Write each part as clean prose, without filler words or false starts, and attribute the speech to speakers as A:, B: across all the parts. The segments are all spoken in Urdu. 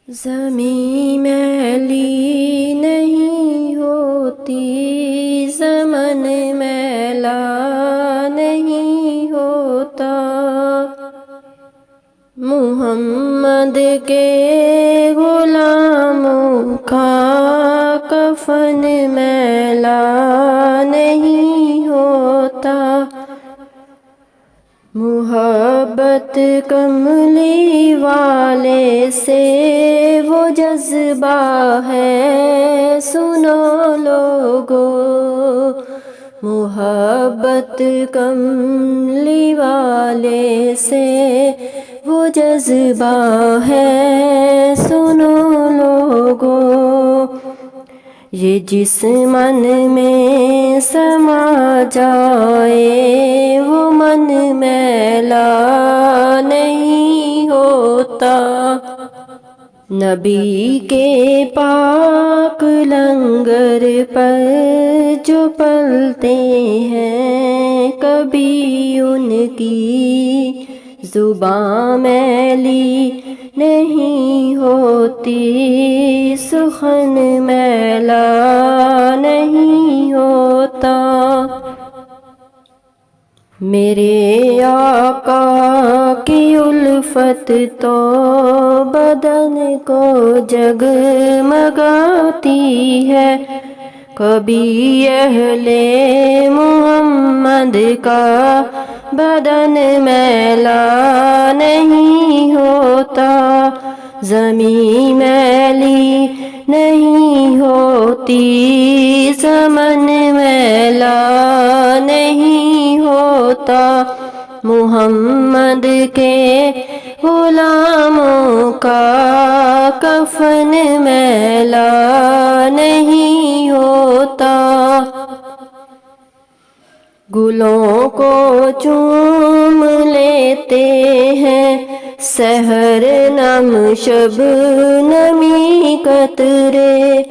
A: زمیں میلی نہیں ہوتی، زمن میلا نہیں ہوتا، محمد کے غلاموں کا کفن میلا نہیں ہوتا، محبت کملی والے سے وہ جذبہ ہے، سنو لوگو، محبت کملی والے سے وہ جذبہ ہے، سنو لوگو، یہ جس من میں سما جائے وہ من میلا نہیں ہوتا، نبی کے پاک لنگر پر جو پلتے ہیں، کبھی ان کی زبان میلی نہیں ہوتی، سخن میلا نہیں ہوتا، میرے آقا کی الفت تو بدن کو جگمگاتی ہے، کبھی اہل محمد کا بدن میلا نہیں ہوتا، زمیں میلی نہیں ہوتی، زمن میلا نہیں ہوتا، محمد کے غلاموں کا کفن میلا نہیں ہوتا، گلوں کو چوم لیتے ہیں سحر نم شب نمی قطرے،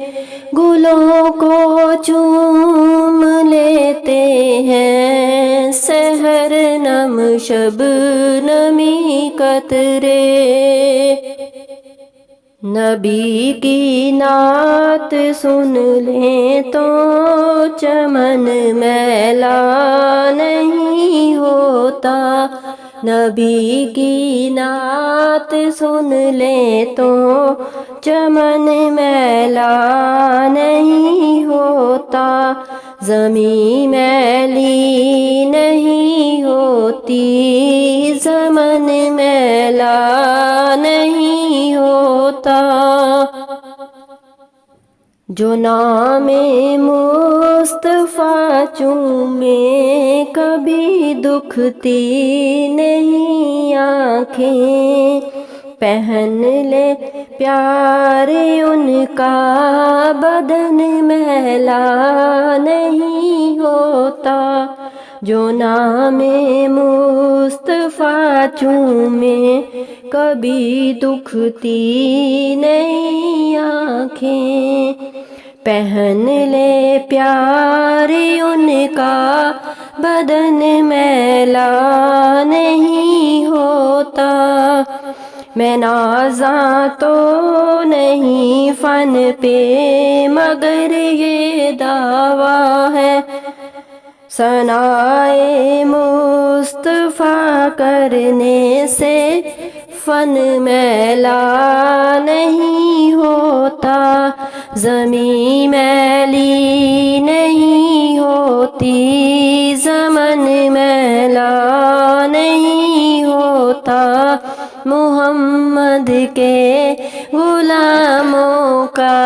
A: گلوں کو چوم لیتے ہیں سحر نم شب نمی قطرے، نبی کی نعت سن لیں تو چمن میلا نہیں ہوتا، نبی کی نعت سن لیں تو چمن میلا نہیں ہوتا، زمیں میلی نہیں ہوتی، زمن میلا نہیں ہوتا، جو نام مصطفیٰ چومے کبھی دکھتی نہیں آنکھیں، پہن لے پیارے ان کا بدن میلا نہیں ہوتا، جو نام مصطفیٰ چومے کبھی دکھتی نہیں آنکھیں، پہن لے پیارے ان کا بدن میلا نہیں ہوتا، میں نازاں تو نہیں فن پہ مگر یہ دعویٰ ہے، ثنائے مصطفیٰ کرنے سے فن میلا نہیں ہوتا، زمیں میلی نہیں ہوتی، زمن میلا نہیں ہوتا، محمد کے غلاموں کا